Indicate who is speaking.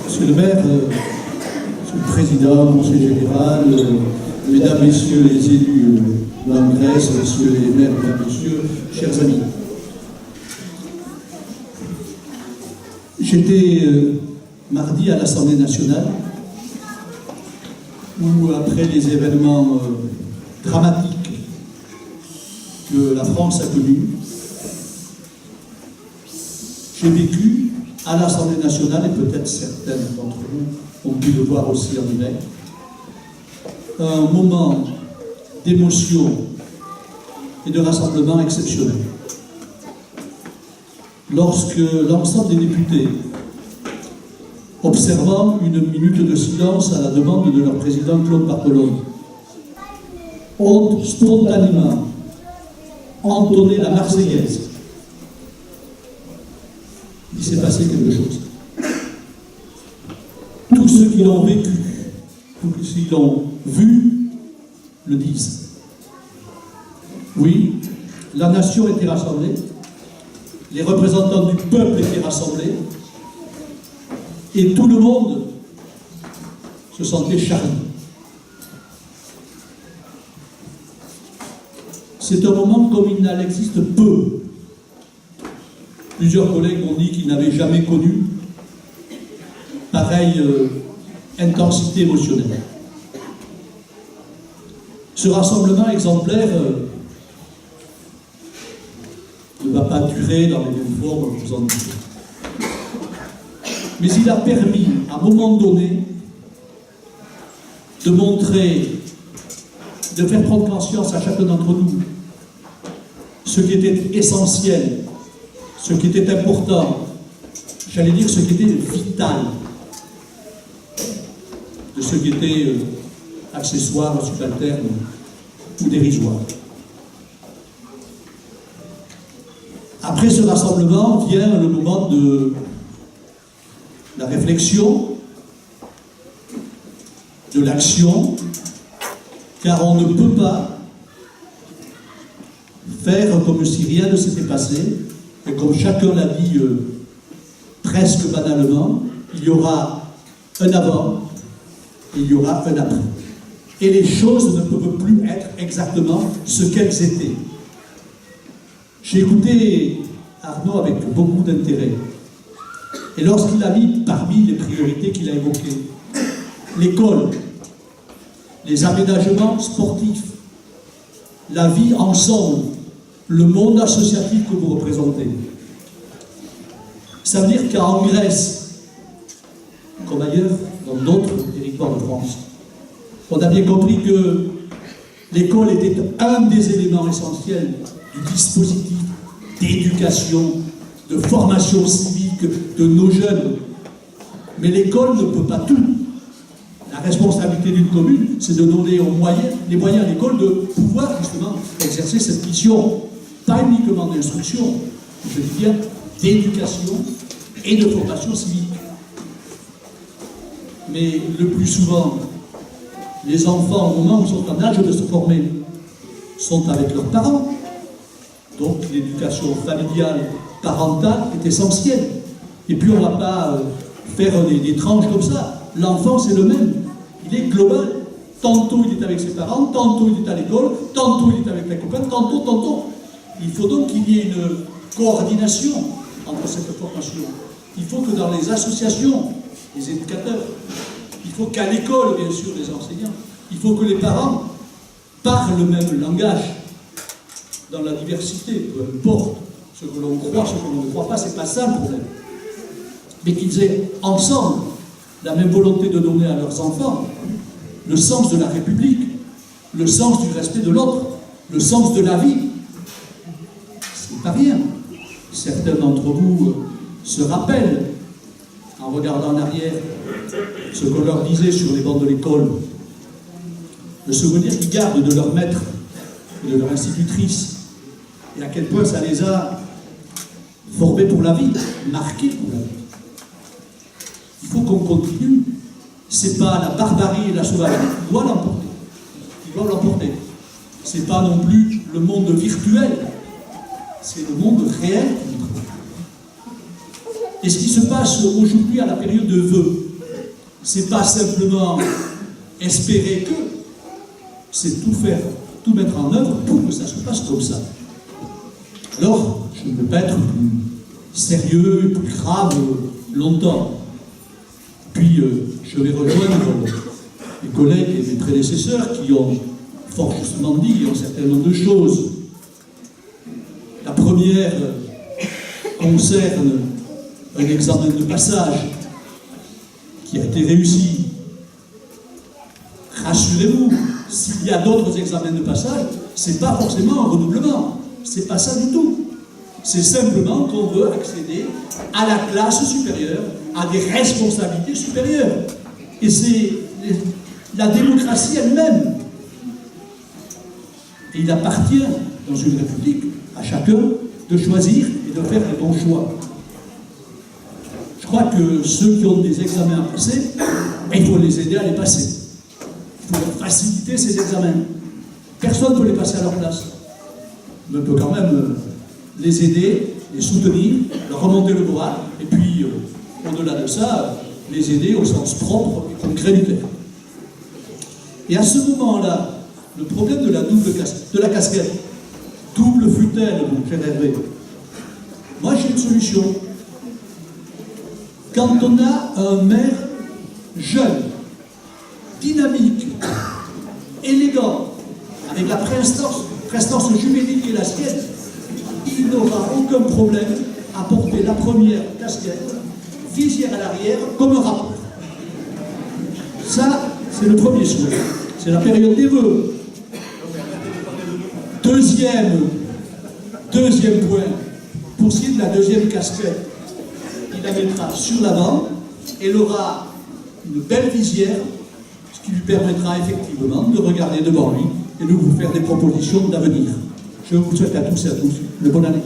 Speaker 1: Monsieur le maire, Monsieur le président, conseil général, mesdames, messieurs les élus de la Grèce, messieurs les maires, mesdames, messieurs, chers amis. J'étais mardi à l'Assemblée nationale où, après les événements dramatiques que la France a connus, j'ai vécu à l'Assemblée nationale, et peut-être certains d'entre vous ont pu le voir aussi en direct, un moment d'émotion et de rassemblement exceptionnel. Lorsque l'ensemble des députés, observant une minute de silence à la demande de leur président Claude Barthelone, ont spontanément entonné la Marseillaise, il s'est passé quelque chose. Tous ceux qui l'ont vécu, tous ceux qui l'ont vu, le disent. Oui, la nation était rassemblée, les représentants du peuple étaient rassemblés, et tout le monde se sentait charni. C'est un moment comme il n'en existe peu. Plusieurs collègues m'ont dit qu'ils n'avaient jamais connu pareille intensité émotionnelle. Ce rassemblement exemplaire ne va pas durer dans les mêmes formes, vous en doutez. Mais il a permis, à un moment donné, de montrer, de faire prendre conscience à chacun d'entre nous ce qui était essentiel, ce qui était important, j'allais dire ce qui était vital, de ce qui était accessoire, subalterne ou dérisoire. Après ce rassemblement vient le moment de la réflexion, de l'action, car on ne peut pas faire comme si rien ne s'était passé, et comme chacun l'a dit presque banalement, il y aura un avant, et il y aura un après. Et les choses ne peuvent plus être exactement ce qu'elles étaient. J'ai écouté Arnaud avec beaucoup d'intérêt. Et lorsqu'il a mis parmi les priorités qu'il a évoquées, l'école, les aménagements sportifs, la vie ensemble, le monde associatif que vous représentez, ça veut dire qu'en Grèce, comme ailleurs, dans d'autres territoires de France, on a bien compris que l'école était un des éléments essentiels du dispositif d'éducation, de formation civique de nos jeunes. Mais l'école ne peut pas tout. La responsabilité d'une commune, c'est de donner les moyens à l'école de pouvoir justement exercer cette mission, pas uniquement d'instruction, je dis bien d'éducation et de formation civique. Mais le plus souvent, les enfants, au moment où ils sont en âge de se former, sont avec leurs parents. Donc l'éducation familiale, parentale est essentielle. Et puis on ne va pas faire des tranches comme ça. L'enfant, c'est le même. Il est global. Tantôt il est avec ses parents, tantôt il est à l'école, tantôt il est avec les copains, tantôt. Il faut donc qu'il y ait une coordination entre cette formation. Il faut que dans les associations, les éducateurs, il faut qu'à l'école, bien sûr, les enseignants, il faut que les parents parlent le même langage dans la diversité, peu importe ce que l'on croit, ce que l'on ne croit pas, c'est pas ça le problème. Mais qu'ils aient ensemble la même volonté de donner à leurs enfants le sens de la République, le sens du respect de l'autre, le sens de la vie. C'est pas rien. Certains d'entre vous se rappellent, en regardant en arrière, ce qu'on leur disait sur les bancs de l'école, le souvenir qu'ils gardent de leur maître et de leur institutrice, et à quel point ça les a formés pour la vie, marqués pour la vie. Il faut qu'on continue. C'est pas la barbarie et la sauvagerie qui doivent l'emporter. Qui doivent l'emporter. C'est pas non plus le monde virtuel. C'est le monde réel qui nous trouve. Et ce qui se passe aujourd'hui à la période de vœux, c'est pas simplement espérer que, c'est tout faire, tout mettre en œuvre pour que ça se passe comme ça. Alors, je ne peux pas être plus sérieux, plus grave longtemps. Puis, je vais rejoindre mes collègues et mes prédécesseurs qui ont fort justement dit un certain nombre de choses. La première concerne un examen de passage qui a été réussi. Rassurez-vous, s'il y a d'autres examens de passage, c'est pas forcément un redoublement. C'est pas ça du tout. C'est simplement qu'on veut accéder à la classe supérieure, à des responsabilités supérieures. Et c'est la démocratie elle-même. Et il appartient, dans une république, à chacun de choisir et de faire les bons choix. Je crois que ceux qui ont des examens à passer, il faut les aider à les passer. Il faut leur faciliter ces examens. Personne ne peut les passer à leur place. Mais on peut quand même les aider, les soutenir, leur remonter le bras, et puis, au-delà de ça, les aider au sens propre et concret du terme. Et à ce moment-là, le problème de la casquette, double fut-elle, mon cher Hervé, moi j'ai une solution. Quand on a un maire jeune, dynamique, élégant, avec la prestance juridique et la sienne, il n'aura aucun problème à porter la première casquette, visière à l'arrière, comme un rapport. Ça, c'est le premier souhait. C'est la période des vœux. Deuxième point, pour ce qui est de la deuxième casquette, il la mettra sur l'avant, elle aura une belle visière, ce qui lui permettra effectivement de regarder devant lui et de vous faire des propositions d'avenir. Je vous souhaite à tous et à tous une bonne année.